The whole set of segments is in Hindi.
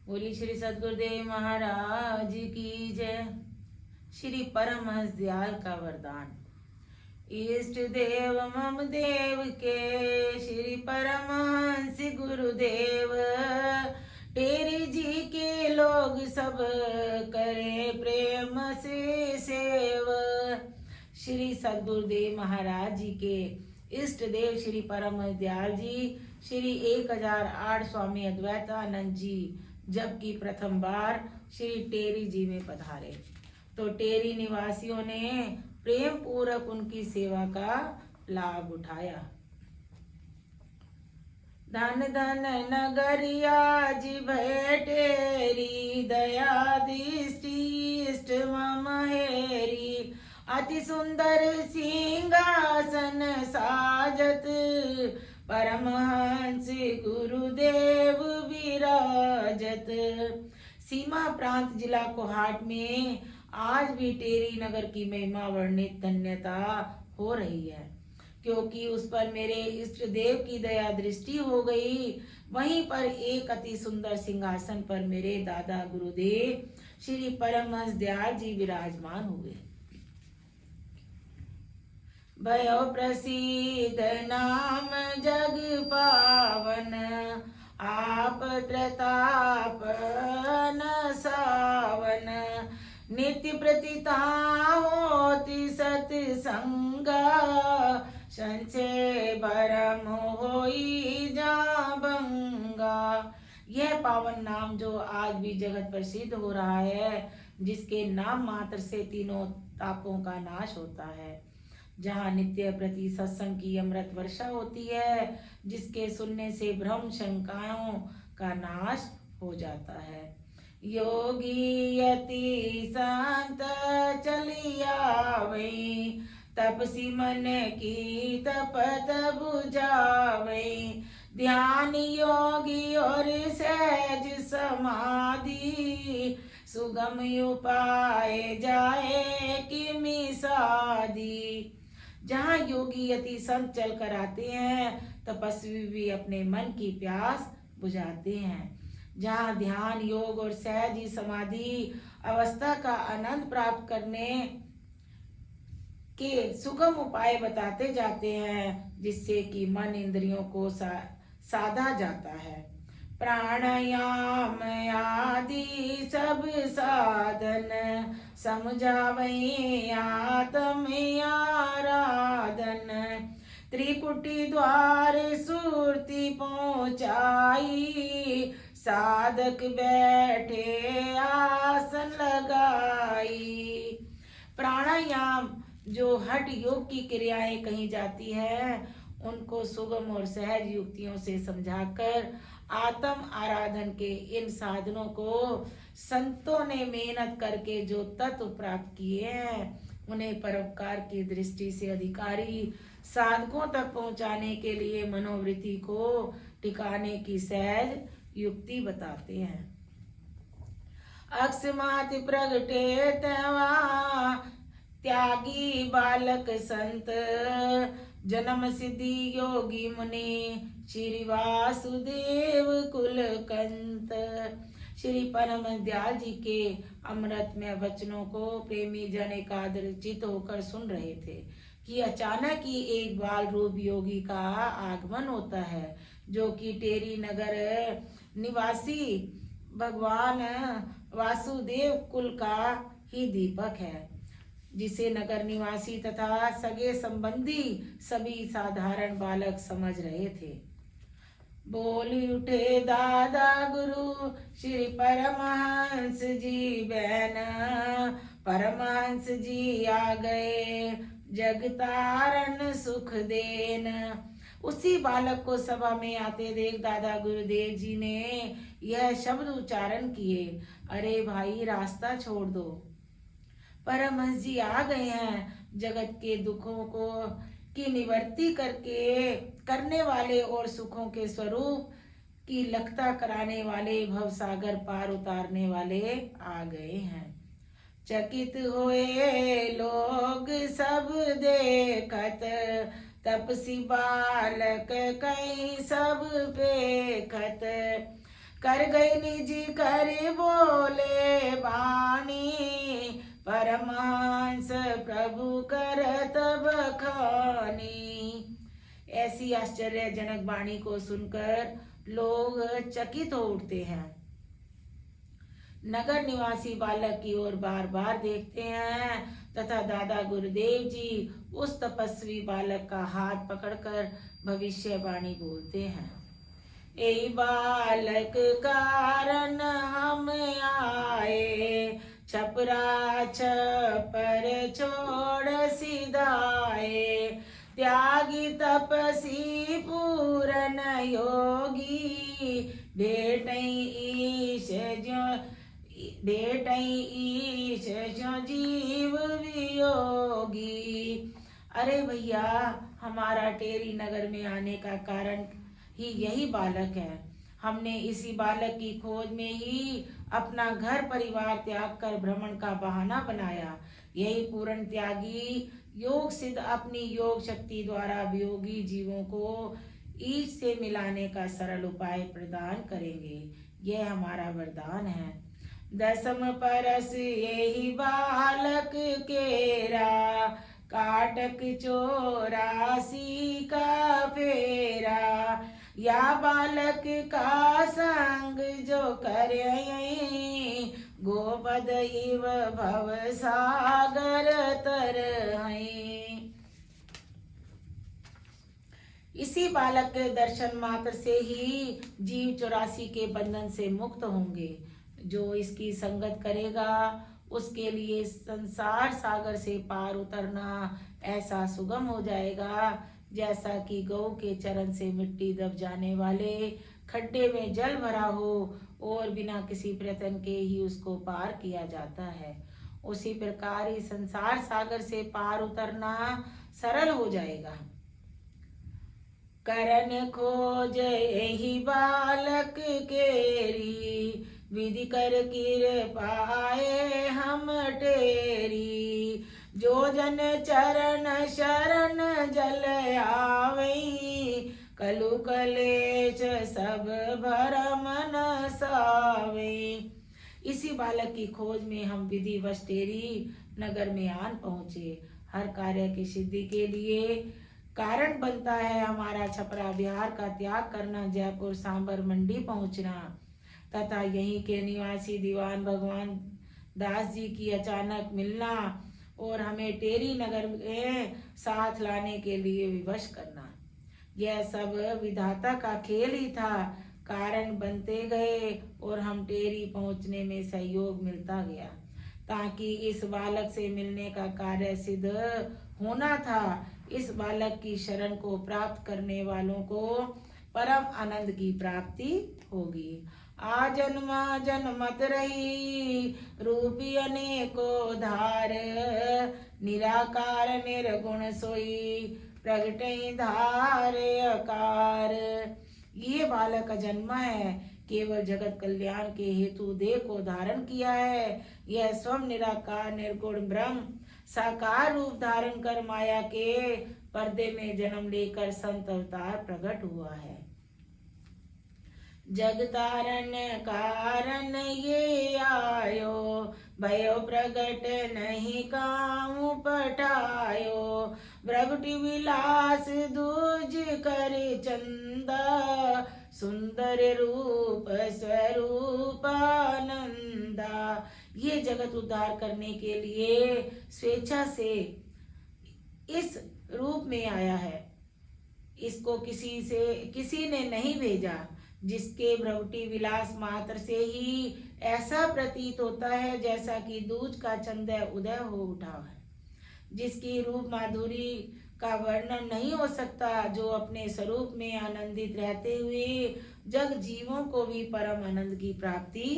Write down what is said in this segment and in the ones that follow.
बोली श्री सद्गुरुदेव महाराज की जय। श्री परमहंस दयाल का वरदान। इष्ट देव मम देव के श्री परमहंस गुरुदेव, टेरी जी के लोग सब करे प्रेम से सेव। श्री सद्गुरुदेव महाराज जी के इष्ट देव श्री परमहंस दयाल जी श्री 1008 स्वामी अद्वैतानंद जी जबकि प्रथम बार श्री टेरी जी में पधारे तो टेरी निवासियों ने प्रेम पूर्वक उनकी सेवा का लाभ उठाया। धन धन नगरिया जी भय टेरी, दया दृष्टि इष्ट मम हेरी। अति सुंदर सिंहासन साजत, परमहंस गुरुदेव विराजत। सीमा प्रांत जिला कोहाट में आज भी टेरी नगर की महिमा वर्णित धन्यता हो रही है, क्योंकि उस पर मेरे इष्ट देव की दया दृष्टि हो गई। वहीं पर एक अति सुंदर सिंहासन पर मेरे दादा गुरुदेव श्री परमहंस दयाल जी विराजमान हुए। भयो प्रसिद्ध नाम जग पावन, आप प्रताप न सावन। नित्य प्रतिता होती सत्संगा, संचय भरम होई जाबंगा। यह पावन नाम जो आज भी जगत प्रसिद्ध हो रहा है, जिसके नाम मात्र से तीनों तापों का नाश होता है, जहाँ नित्य प्रति सत्संग की अमृत वर्षा होती है, जिसके सुनने से भ्रम शंकाओं का नाश हो जाता है। योगी यति संत चलिया वही, तपसी मन की तपत बुझावई। ध्यान योगी और सहज समाधि, सुगम उपाय जाए किमि साधी। जहाँ योगी यति संत चल कर आते हैं, तपस्वी भी अपने मन की प्यास बुझाते हैं। जहाँ ध्यान योग और सहज समाधि अवस्था का आनंद प्राप्त करने के सुगम उपाय बताते जाते हैं, जिससे कि मन इंद्रियों को साधा जाता है। प्राणायाम आदि सब साधन, समझावई आत्म आराधन। त्रिकुटी द्वार सुरति पहुँचाई, साधक बैठे आसन लगाई। प्राणायाम जो हठ योग की क्रियाएं कही जाती है, उनको सुगम और सहज युक्तियों से समझाकर आत्म आराधन के इन साधनों को संतों ने मेहनत करके जो तत्व प्राप्त किए हैं, उन्हें परोपकार की दृष्टि से अधिकारी साधकों तक पहुंचाने के लिए मनोवृत्ति को टिकाने की सहज युक्ति बताते हैं। अकस्मात प्रगटे तवा त्यागी बालक संत, जन्म सिद्धि योगी मुनि श्री वासुदेव कुल कंत। श्री परमहंस दयाल जी के अमृतमय वचनों को प्रेमी जन एकाग्रचित होकर सुन रहे थे कि अचानक ही एक बाल रूप योगी का आगमन होता है, जो कि टेरी नगर निवासी भगवान वासुदेव कुल का ही दीपक है, जिसे नगर निवासी तथा सगे संबंधी सभी साधारण बालक समझ रहे थे। बोली उठे दादा गुरु श्री परमहंस जी बहन, परमहंस जी आ गए जगतारण सुख देन। उसी बालक को सभा में आते देख दादा गुरुदेव जी ने यह शब्द उच्चारण किए, अरे भाई रास्ता छोड़ दो। परमहंस जी आ गए हैं, जगत के दुखों को की निवृत्ति करने वाले और सुखों के स्वरूप की लखता कराने वाले, भवसागर पार उतारने वाले आ गए हैं। चकित हुए लोग सब देखत, तपसी बालक कई सब पेखत। कर गई निज कर बोले बानी, परमहंस प्रभु करत बखानी। ऐसी आश्चर्यजनक वाणी को सुनकर लोग चकित हो उठते हैं। नगर निवासी बालक की ओर बार बार देखते हैं तथा दादा गुरुदेव जी उस तपस्वी बालक का हाथ पकड़कर भविष्यवाणी बोलते हैं। ए बालक कारण हम आए, छपरा छपर छोड़ सिधाए, त्यागी तपसी पूरन योगी, भेटई ईश जो जीव वियोगी। अरे भैया, हमारा टेरी नगर में आने का कारण ही यही बालक है। हमने इसी बालक की खोज में ही अपना घर परिवार त्याग कर भ्रमण का बहाना बनाया। यही पूर्ण त्यागी योग सिद्ध अपनी योग शक्ति द्वारा वियोगी जीवों को ईश से मिलाने का सरल उपाय प्रदान करेंगे। यह हमारा वरदान है। दसम परस यही बालक केरा, काटक 84 का फेरा, या बालक का संग जो करे, गोपद इव भव सागर तरहि। इसी बालक के दर्शन मात्र से ही जीव 84 के बंधन से मुक्त होंगे। जो इसकी संगत करेगा उसके लिए संसार सागर से पार उतरना ऐसा सुगम हो जाएगा जैसा कि गौ के चरण से मिट्टी दब जाने वाले खड्डे में जल भरा हो और बिना किसी प्रयत्न के ही उसको पार किया जाता है। उसी प्रकार ही संसार सागर से पार उतरना सरल हो जाएगा। करन खोज यही बालक केरी, विधि कर कृपाए हम टेरी, जो जन चरण शरण जल आवई, कलु कलेश सब भरम नसावई। इसी बालक की खोज में हम विधिवश टेरी नगर में आन पहुंचे। हर कार्य की सिद्धि के लिए कारण बनता है हमारा छपरा बिहार का त्याग करना, जयपुर सांबर मंडी पहुंचना तथा यहीं के निवासी दीवान भगवान दास जी की अचानक मिलना और हमें टेरी नगर में साथ लाने के लिए विवश करना। यह सब विधाता का खेल ही था। कारण बनते गए और हम टेरी पहुंचने में सहयोग मिलता गया, ताकि इस बालक से मिलने का कार्य सिद्ध होना था। इस बालक की शरण को प्राप्त करने वालों को परम आनंद की प्राप्ति होगी। आ जन्मा जन्मत रही रूपी अनेको धार, निराकार निर्गुण सोई प्रगटई धार अकार। ये बालक जन्मा है, केवल जगत कल्याण के हेतु देह को धारण किया है। यह स्वयं निराकार निर्गुण ब्रह्म साकार रूप धारण कर माया के पर्दे में जन्म लेकर संत अवतार प्रकट हुआ है। जगतारण कारण ये आयो, भयो प्रगट नहीं काहू पठायो, प्रगटि विलास दूज कर चंदा, सुंदर रूप स्वरूप आनंदा। ये जगत उद्धार करने के लिए स्वेच्छा से इस रूप में आया है। इसको किसी ने नहीं भेजा, जिसके भ्रवटी विलास मात्र से ही ऐसा प्रतीत होता है जैसा कि दूज का चंद्र उदय हो उठा है, जिसकी रूप माधुरी का वर्णन नहीं हो सकता, जो अपने स्वरूप में आनंदित रहते हुए जग जीवों को भी परम आनंद की प्राप्ति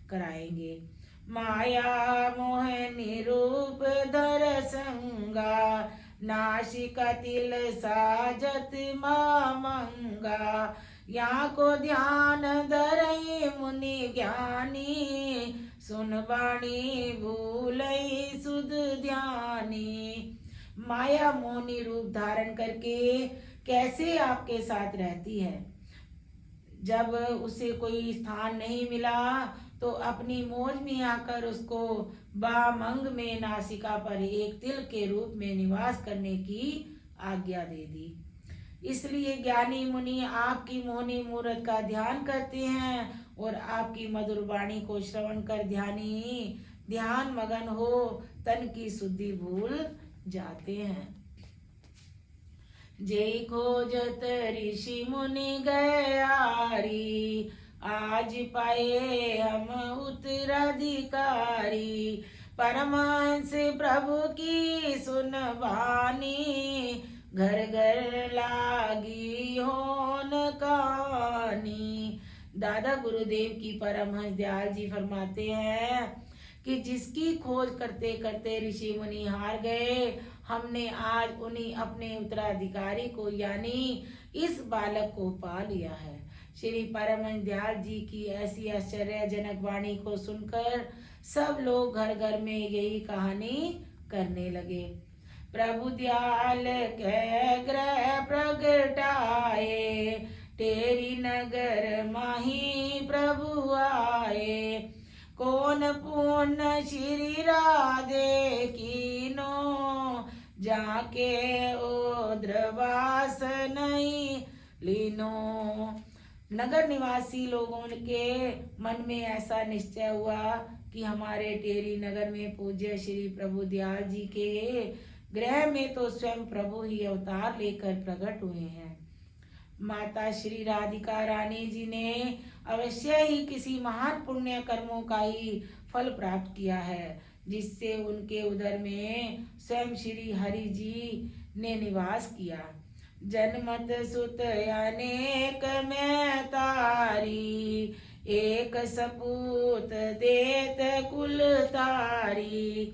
कराएंगे। माया मोह निरूप धर संगा, नासिका तिल साजत मामंगा, यहाँ को ध्यान धरई मुनि ज्ञानी, सुन वाणी भूलई सुध ध्यानी। माया मोहनी रूप धारण करके कैसे आपके साथ रहती है, जब उसे कोई स्थान नहीं मिला तो अपनी मौज में आकर उसको बामंग में नासिका पर एक तिल के रूप में निवास करने की आज्ञा दे दी। इसलिए ज्ञानी मुनि आपकी मोहनी मूर्त का ध्यान करते हैं और आपकी मधुर वाणी को श्रवण कर ध्यान मगन हो तन की शुद्धि भूल जाते हैं। जय खोजत ऋषि मुनि गयारी, आज पाए हम उत्तराधिकारी। परमहंस प्रभु की सुन वाणी, घर घर लागी होन कहानी। दादा गुरुदेव की परमहंस दयाल जी फरमाते हैं कि जिसकी खोज करते करते ऋषि मुनि हार गए, हमने आज उन्हीं अपने उत्तराधिकारी को यानी इस बालक को पा लिया है। श्री परमहंस दयाल जी की ऐसी आश्चर्यजनक वाणी को सुनकर सब लोग घर घर में यही कहानी करने लगे। प्रभु दयाल के ग्रह प्रगटाए, तेरी नगर माही प्रभु आए। कौन पूर्ण श्री राधे कीनो, जाके ओद्रवास नहीं लीनो। नगर निवासी लोगों के मन में ऐसा निश्चय हुआ कि हमारे टेरी नगर में पूज्य श्री प्रभु दयाल जी के गृह में तो स्वयं प्रभु ही अवतार लेकर प्रकट हुए हैं। माता श्री राधिका रानी जी ने अवश्य ही किसी महान पुण्य कर्मों का ही फल प्राप्त किया है, जिससे उनके उदर में स्वयं श्री हरि जी ने निवास किया। जनमत सुत अनेक में तारी, एक सपूत देत कुल तारी।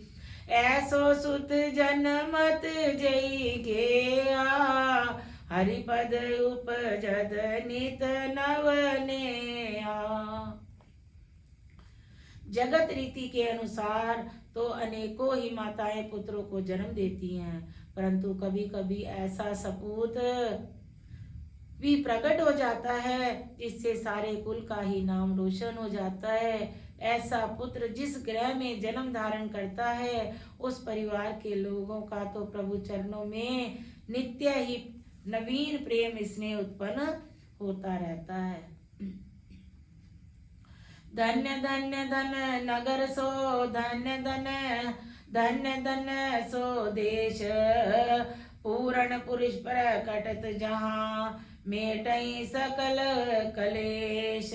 ऐसो सुत जनमत जई गया, हरिपद उपजद नित नवनेहा। जगत रीति के अनुसार तो अनेकों ही माताएं पुत्रों को जन्म देती हैं, परंतु कभी कभी ऐसा सपूत भी प्रकट हो जाता है जिससे सारे कुल का ही नाम रोशन हो जाता है। ऐसा पुत्र जिस ग्रह में जन्म धारण करता है, उस परिवार के लोगों का तो प्रभु चरणों में नित्य ही नवीन प्रेम स्नेह उत्पन्न होता रहता है। धन्य धन्य धन नगर सो, धन्य धन्य धन्य धन्य सो देश। पूर्ण पुरुष प्रकटत जहाँ, मेटई सकल कलेश।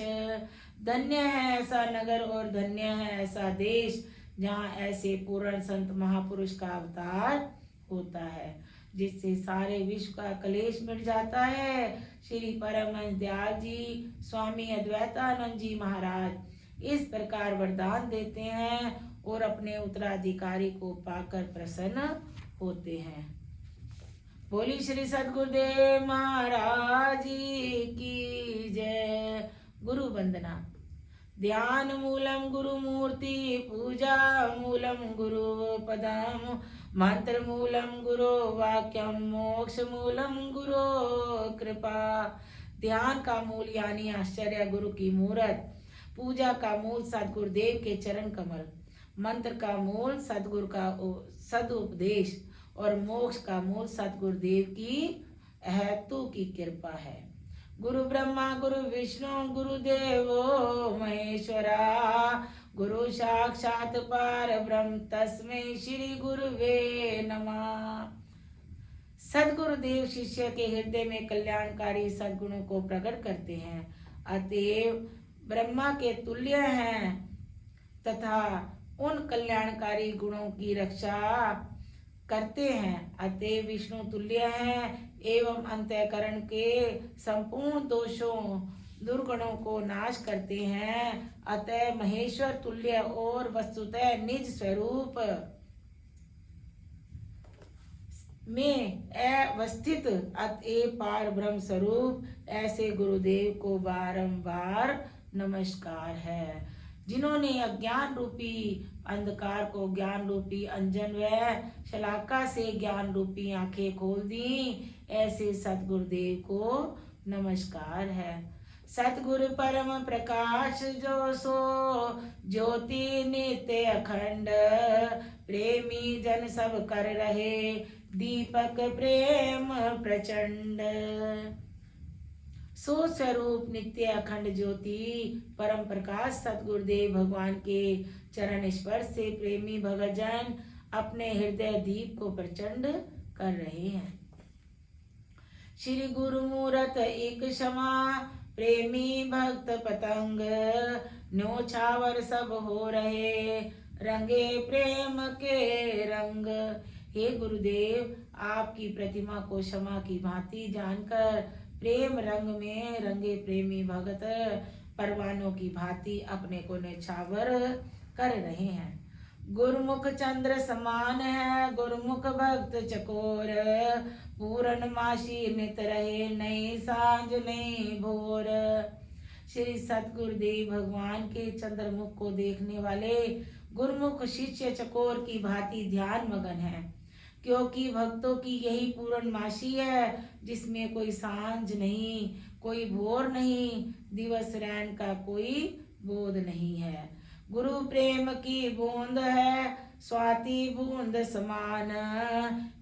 धन्य है ऐसा नगर और धन्य है ऐसा देश, जहाँ ऐसे पूर्ण संत महापुरुष का अवतार होता है, जिससे सारे विश्व का कलेश मिट जाता है। श्री परमहंस दयाल जी स्वामी अद्वैतानंद जी महाराज इस प्रकार वरदान देते हैं और अपने उत्तराधिकारी को पाकर प्रसन्न होते हैं। बोली श्री सद्गुरुदेव महाराज की जय। गुरु वंदना। ध्यान मूलम गुरु मूर्ति, पूजा मूलम गुरु पदम, मंत्र मूलम गुरु वाक्यम, मोक्ष मूलम गुरु कृपा। ध्यान का मूल यानी आश्चर्य गुरु की मूर्त, पूजा का मूल सद्गुरुदेव के चरण कमल, मंत्र का मूल सद्गुरु का सदुपदेश और मोक्ष का मूल सद्गुरुदेव की हेतु की कृपा है। गुरु ब्रह्मा गुरु विष्णु गुरुदेवो महेश्वरा, गुरु साक्षात पार ब्रह्म तस्मै श्री गुरुवे नमः। सद्गुरुदेव शिष्य के हृदय में कल्याणकारी सद्गुणों को प्रकट करते हैं, अतएव ब्रह्मा के तुल्य हैं तथा उन कल्याणकारी गुणों की रक्षा करते हैं, अतएव विष्णु तुल्य हैं एवं अंतःकरण के संपूर्ण दोषों दुर्गुणों को नाश करते हैं। अतः महेश्वर तुल्य और वस्तुतः निज स्वरूप में अवस्थित अतएव पार ब्रह्म स्वरूप ऐसे गुरुदेव को बारंबार नमस्कार है, जिन्होंने अज्ञान रूपी अंधकार को ज्ञान रूपी अंजन व शलाका से ज्ञान रूपी आंखें खोल दी। ऐसे सतगुरुदेव को नमस्कार है। सतगुरु परम प्रकाश जो सो, ज्योति नित्य अखंड, प्रेमी जन सब कर रहे, दीपक प्रेम प्रचंड। सो स्वरूप नित्य अखंड ज्योति परम प्रकाश सतगुरुदेव भगवान के चरण स्पर्श से प्रेमी भगतजन अपने हृदय दीप को प्रचंड कर रहे हैं। श्री गुरु मूरत एक क्षमा, प्रेमी भक्त पतंग, न्योछावर सब हो रहे, रंगे प्रेम के रंग। हे गुरुदेव, आपकी प्रतिमा को क्षमा की भांति जानकर प्रेम रंग में रंगे प्रेमी भगत परवानों की भांति अपने को न्योछावर कर रहे हैं। गुरुमुख चंद्र समान है, गुरुमुख भक्त चकोर, पूर्णमासी नित रहे, नई सांझ नई भोर। श्री सतगुरुदेव भगवान के चंद्रमुख को देखने वाले गुरुमुख शिष्य चकोर की भांति ध्यान मगन है, क्योंकि भक्तों की यही पूर्णमासी है जिसमें कोई सांझ नहीं, कोई भोर नहीं, दिवस रैन का कोई बोध नहीं है। गुरु प्रेम की बूंद है, स्वाति बूंद समान,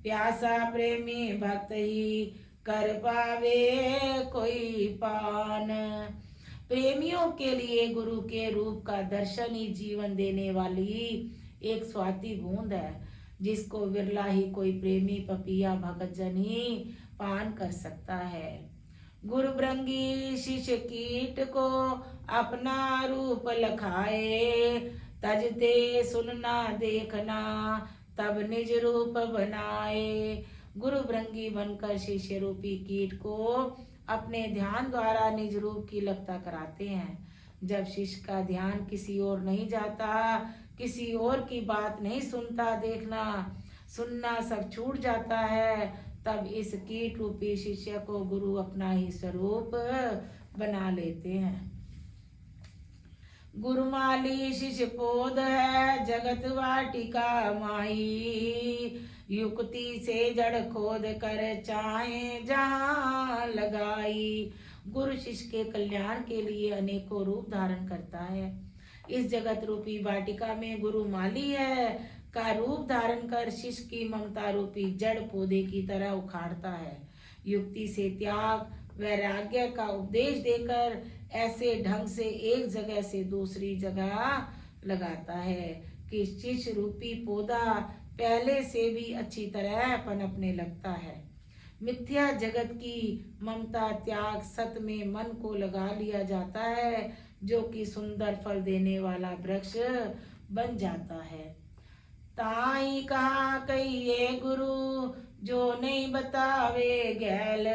प्यासा प्रेमी भक्त ही कर पावे कोई पान। प्रेमियों के लिए गुरु के रूप का दर्शन ही जीवन देने वाली एक स्वाति बूंद है, जिसको विरला ही कोई प्रेमी पपिया भगतजन ही पान कर सकता है। गुरु भृंगी शिष्य कीट को अपना रूप लखाए, तजते सुनना देखना तब निज रूप बनाए। गुरु भृंगी बनकर शिष्य रूपी कीट को अपने ध्यान द्वारा निज रूप की लगता कराते हैं। जब शिष्य का ध्यान किसी और नहीं जाता, किसी और की बात नहीं सुनता, देखना सुनना सब छूट जाता है, तब इस कीट रूपी शिष्य को गुरु अपना ही स्वरूप बना लेते हैं। गुरुमाली शिष्य पोध है, जगत वाटिका माई, युक्ति से जड़ खोद कर चाहे जहाँ लगाई। गुरु शिष्य के कल्याण के लिए अनेकों रूप धारण करता है। इस जगत रूपी वाटिका में गुरु माली है का रूप धारण कर शिष्य की ममता रूपी जड़ पौधे की तरह उखाड़ता है। युक्ति से त्याग वैराग्य का उपदेश देकर ऐसे ढंग से एक जगह से दूसरी जगह लगाता है कि शिष्य रूपी पौधा पहले से भी अच्छी तरह पनपने लगता है। मिथ्या जगत की ममता त्याग सत्य में मन को लगा लिया जाता है, जो कि सुंदर फल देने वाला वृक्ष बन जाता है। ताई कहा कहिए गुरु, जो नहीं बतावे गैल,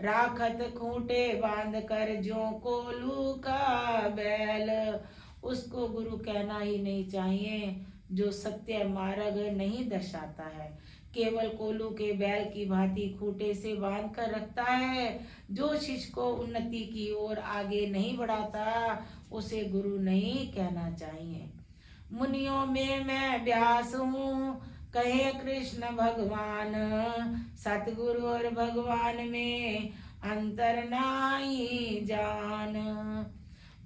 राखत खूंटे बांध कर जो कोलू का बैल। उसको गुरु कहना ही नहीं चाहिए जो सत्य मार्ग नहीं दर्शाता है, केवल कोलू के बैल की भांति खूंटे से बांध कर रखता है। जो शिष्य को उन्नति की ओर आगे नहीं बढ़ाता, उसे गुरु नहीं कहना चाहिए। मुनियों में मैं व्यास हूँ, कहे कृष्ण भगवान, सतगुरु और भगवान में अंतर नाई जान।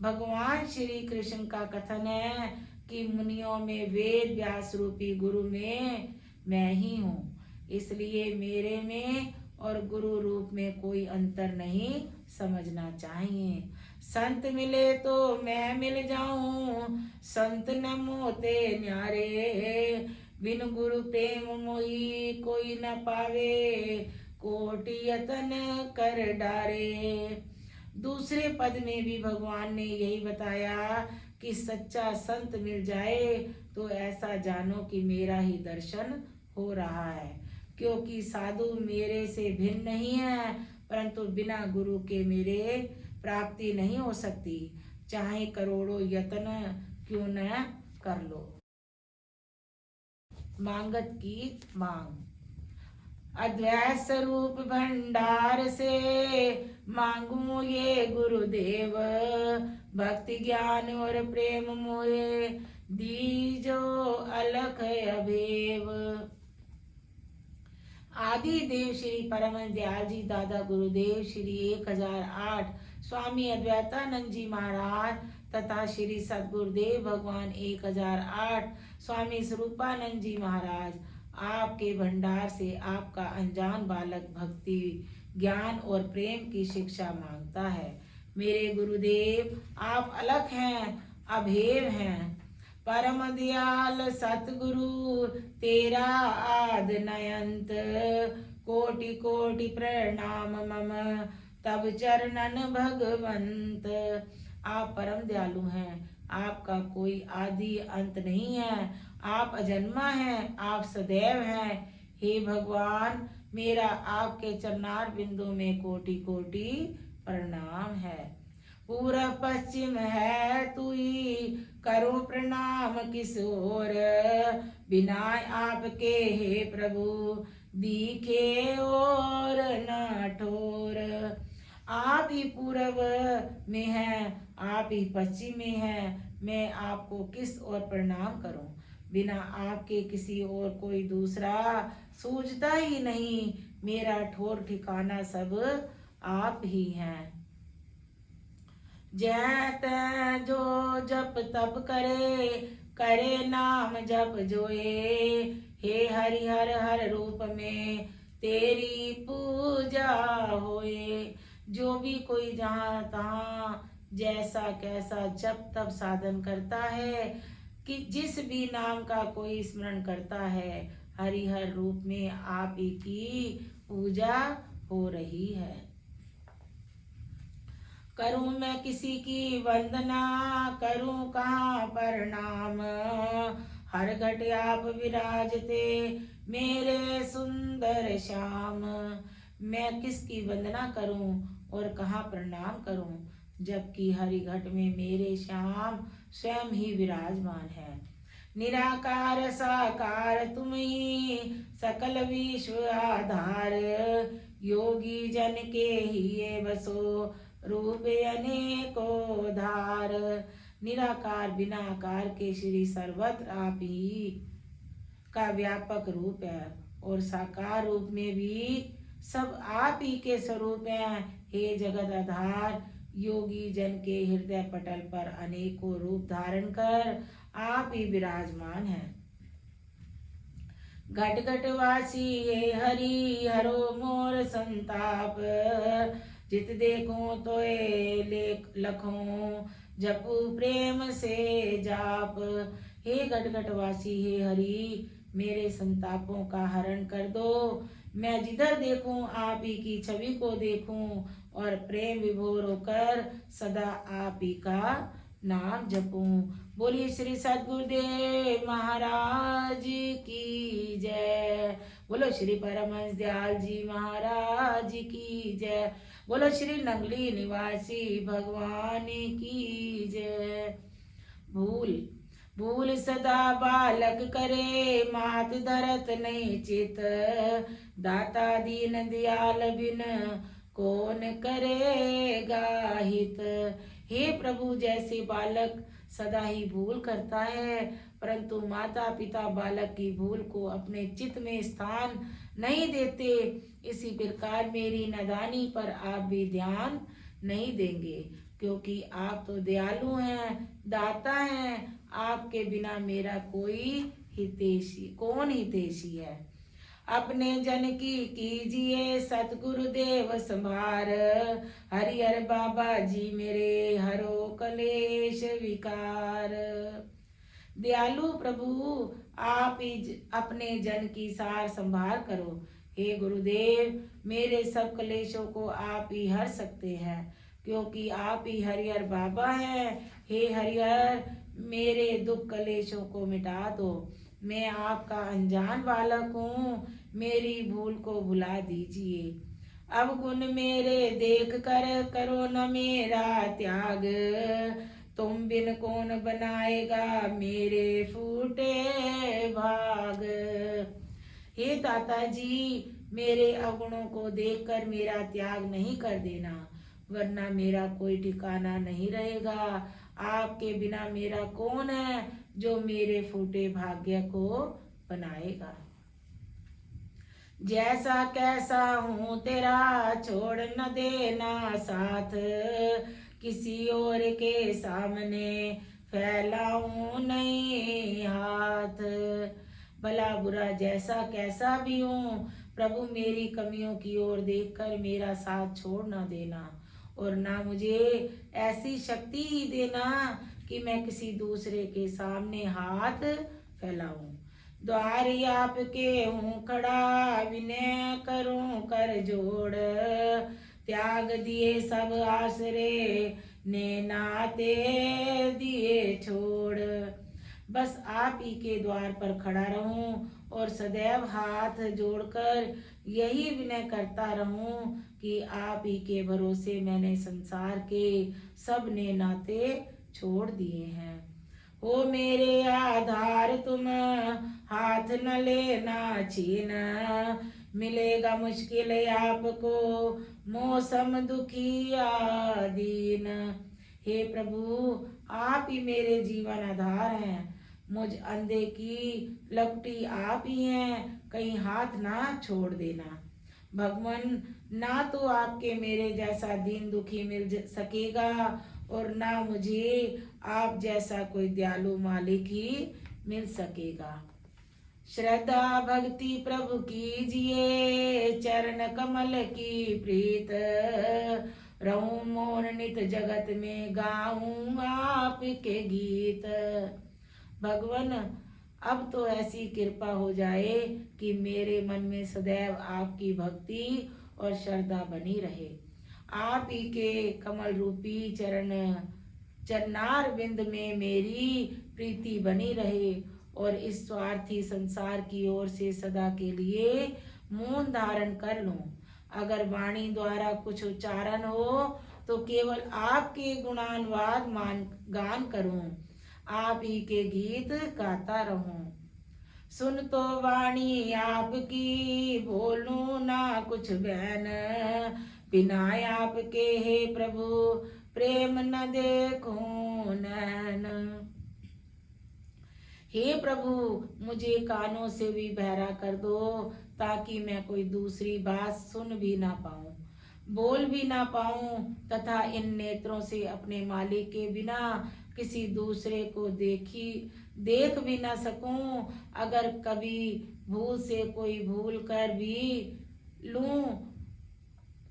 भगवान श्री कृष्ण का कथन है कि मुनियों में वेद व्यास रूपी गुरु में मैं ही हूँ, इसलिए मेरे में और गुरु रूप में कोई अंतर नहीं समझना चाहिए। संत मिले तो मैं मिल जाऊं, संत न मोते न्यारे, बिन गुरु प्रेम मोही कोई न पावे, कोटि यतन कर डारे। दूसरे पद में भी भगवान ने यही बताया कि सच्चा संत मिल जाए तो ऐसा जानो कि मेरा ही दर्शन हो रहा है, क्योंकि साधु मेरे से भिन्न नहीं है, परंतु बिना गुरु के मेरे प्राप्ति नहीं हो सकती, चाहे करोड़ों यत्न क्यों न कर लो। मांगत की मांग। अद्वैत स्वरूप भंडार से मांगू ये गुरुदेव, भक्ति ज्ञान और प्रेम मोहे दीजो अलख अभेव। आदि देव श्री परम दयाल जी दादा गुरुदेव श्री 1008 स्वामी अद्वैतानंद जी महाराज तथा श्री सद्गुरुदेव भगवान 1008 स्वामी स्वरूपानंद जी महाराज आपके भंडार से आपका अनजान बालक भक्ति ज्ञान और प्रेम की शिक्षा मांगता है। मेरे गुरुदेव आप अलग हैं, अभेद हैं, परम दयाल सतगुरु तेरा आद नयंत, कोटि कोटि प्रणाम मम तब चरणन भगवंत। आप परम दयालु हैं, आपका कोई आदि अंत नहीं है, आप अजन्मा हैं, आप सदैव हैं। हे भगवान, मेरा आपके चरणार बिंदु में कोटि कोटि प्रणाम है। पूरा पश्चिम है तुई, करो प्रणाम किस ओर, बिना आपके हे प्रभु दिखे और न ठोर। आप ही पूर्व में हैं, आप ही पश्चिम में हैं, मैं आपको किस ओर प्रणाम करूं। बिना आपके किसी और कोई दूसरा सूझता ही नहीं, मेरा ठोर ठिकाना सब आप ही हैं। जय तै जो जप तप करे, करे नाम जप जोए, हे हरि हर हर रूप में तेरी पूजा होए। जो भी कोई जहाँ तहाँ जैसा कैसा जप तप साधन करता है, कि जिस भी नाम का कोई स्मरण करता है, हरि हर रूप में आप ही की पूजा हो रही है। करूं मैं किसी की वंदना, करूं कहाँ प्रणाम, हर घट आप विराजते मेरे सुंदर श्याम। मैं किसकी वंदना करूं और कहाँ प्रणाम करूं, जबकि हरि घट में मेरे श्याम स्वयं ही विराजमान है। निराकार साकार तुम ही सकल विश्व आधार, योगी जन के ही ये बसो रूप अनेको धार। निराकार बिना आकार के श्री सर्वत्र आप ही का व्यापक रूप है, और साकार रूप में भी सब आप ही के स्वरूप हैं। हे जगत आधार, योगी जन के हृदय पटल पर अनेकों रूप धारण कर आप ही विराजमान हैं। घट घट वासी हे हरि, हरो मोर संताप, जित देखूं तो लखों जपू प्रेम से जाप। हे घट घट वासी हे हरि, मेरे संतापों का हरण कर दो। मैं जिधर देखूं आप ही की छवि को देखूं, और प्रेम विभोर होकर सदा आप ही का नाम जपूं। बोलिए श्री सद्गुरुदेव महाराज की जय। बोलो श्री परमहंस दयाल जी महाराज की जय। बोलो श्री नंगली निवासी भगवान की जय। भूल भूल सदा बालक करे, मात धरत नहीं चित, दाता दीन दयाल बिन कौन करेगा हित। हे प्रभु, जैसे बालक सदा ही भूल करता है, परंतु माता पिता बालक की भूल को अपने चित्त में स्थान नहीं देते, इसी प्रकार मेरी नादानी पर आप भी ध्यान नहीं देंगे, क्योंकि आप तो दयालु हैं, दाता हैं। आपके बिना मेरा कौन हितैषी है। अपने जन की कीजिए सतगुरुदेव संभार, हरिहर बाबा जी मेरे हरो कलेश विकार। दयालु प्रभु, आप ही अपने जन की सार संभार करो। हे गुरुदेव, मेरे सब कलेशों को आप ही हर सकते हैं, क्योंकि आप ही हरिहर बाबा हैं। हे हरिहर, मेरे दुख कलेशों को मिटा दो। मैं आपका अनजान बालक हूँ, मेरी भूल को भुला दीजिए। अब गुण मेरे देख कर करो न मेरा त्याग, तुम बिन कौन बनाएगा मेरे फूटे भाग। हे दाता जी, मेरे अवगुणों को देखकर मेरा त्याग नहीं कर देना, वरना मेरा कोई ठिकाना नहीं रहेगा। आपके बिना मेरा कौन है जो मेरे फूटे भाग्य को बनाएगा। जैसा कैसा हूँ तेरा छोड़ न देना साथ, किसी और के सामने फैलाऊं नहीं हाथ। भला बुरा जैसा कैसा भी हूँ प्रभु, मेरी कमियों की ओर देखकर मेरा साथ छोड़ न देना, और ना मुझे ऐसी शक्ति ही देना कि मैं किसी दूसरे के सामने हाथ फैलाऊं। द्वार आपके हूँ खड़ा, विनय करूं कर जोड़, त्याग दिए सब आसरे, ने नाते दिए छोड़। बस आप ही के द्वार पर खड़ा रहूं और सदैव हाथ जोड़कर यही विनय करता रहूं कि आप ही के भरोसे मैंने संसार के सब ने नाते छोड़ दिए हैं। हो मेरे आधार तुम हाथ न लेना छीन, मिलेगा मुश्किल आपको मौसम दुखी दीन। हे प्रभु, आप ही मेरे जीवन आधार हैं, मुझ अंधे की लपटी आप ही हैं, कहीं हाथ ना छोड़ देना। भगवान, ना तो आपके मेरे जैसा दीन दुखी मिल सकेगा और ना मुझे आप जैसा कोई दयालु मालिक ही मिल सकेगा। श्रद्धा भक्ति प्रभु कीजिए, चरण कमल की प्रीत, रहूं मौन नित जगत में गाऊं आपके गीत। भगवान, अब तो ऐसी कृपा हो जाए कि मेरे मन में सदैव आपकी भक्ति और श्रद्धा बनी रहे। आप ही के कमल रूपी चरनार बिंद में मेरी प्रीति बनी रहे और इस स्वार्थी संसार की ओर से सदा के लिए मौन धारण कर लूं। अगर वाणी द्वारा कुछ उच्चारण हो तो केवल आपके गुणानुवाद गान करूं, आप ही के गीत गाता रहूं। सुन तो वाणी आपकी, बोलूं ना कुछ बहन, बिना आपके हे प्रभु प्रेम न देखूं नैन। हे प्रभु, मुझे कानों से भी बहरा कर दो ताकि मैं कोई दूसरी बात सुन भी ना पाऊं, बोल भी ना पाऊं तथा इन नेत्रों से अपने मालिक के बिना किसी दूसरे को देख भी ना सकूं। अगर कभी भूल से कोई भूल कर भी लूं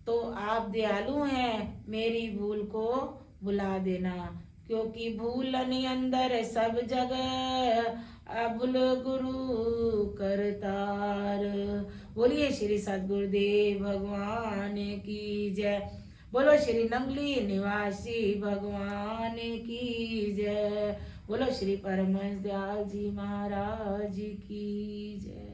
तो आप दयालु हैं, मेरी भूल को भुला देना, क्योंकि भूलन अंदर सब जगह, अभुल गुरु करतार। बोलिए श्री सद्गुरुदेव भगवान की जय। बोलो श्री नंगली निवासी भगवान की जय। बोलो श्री परमहंस दयाल जी महाराज की जय।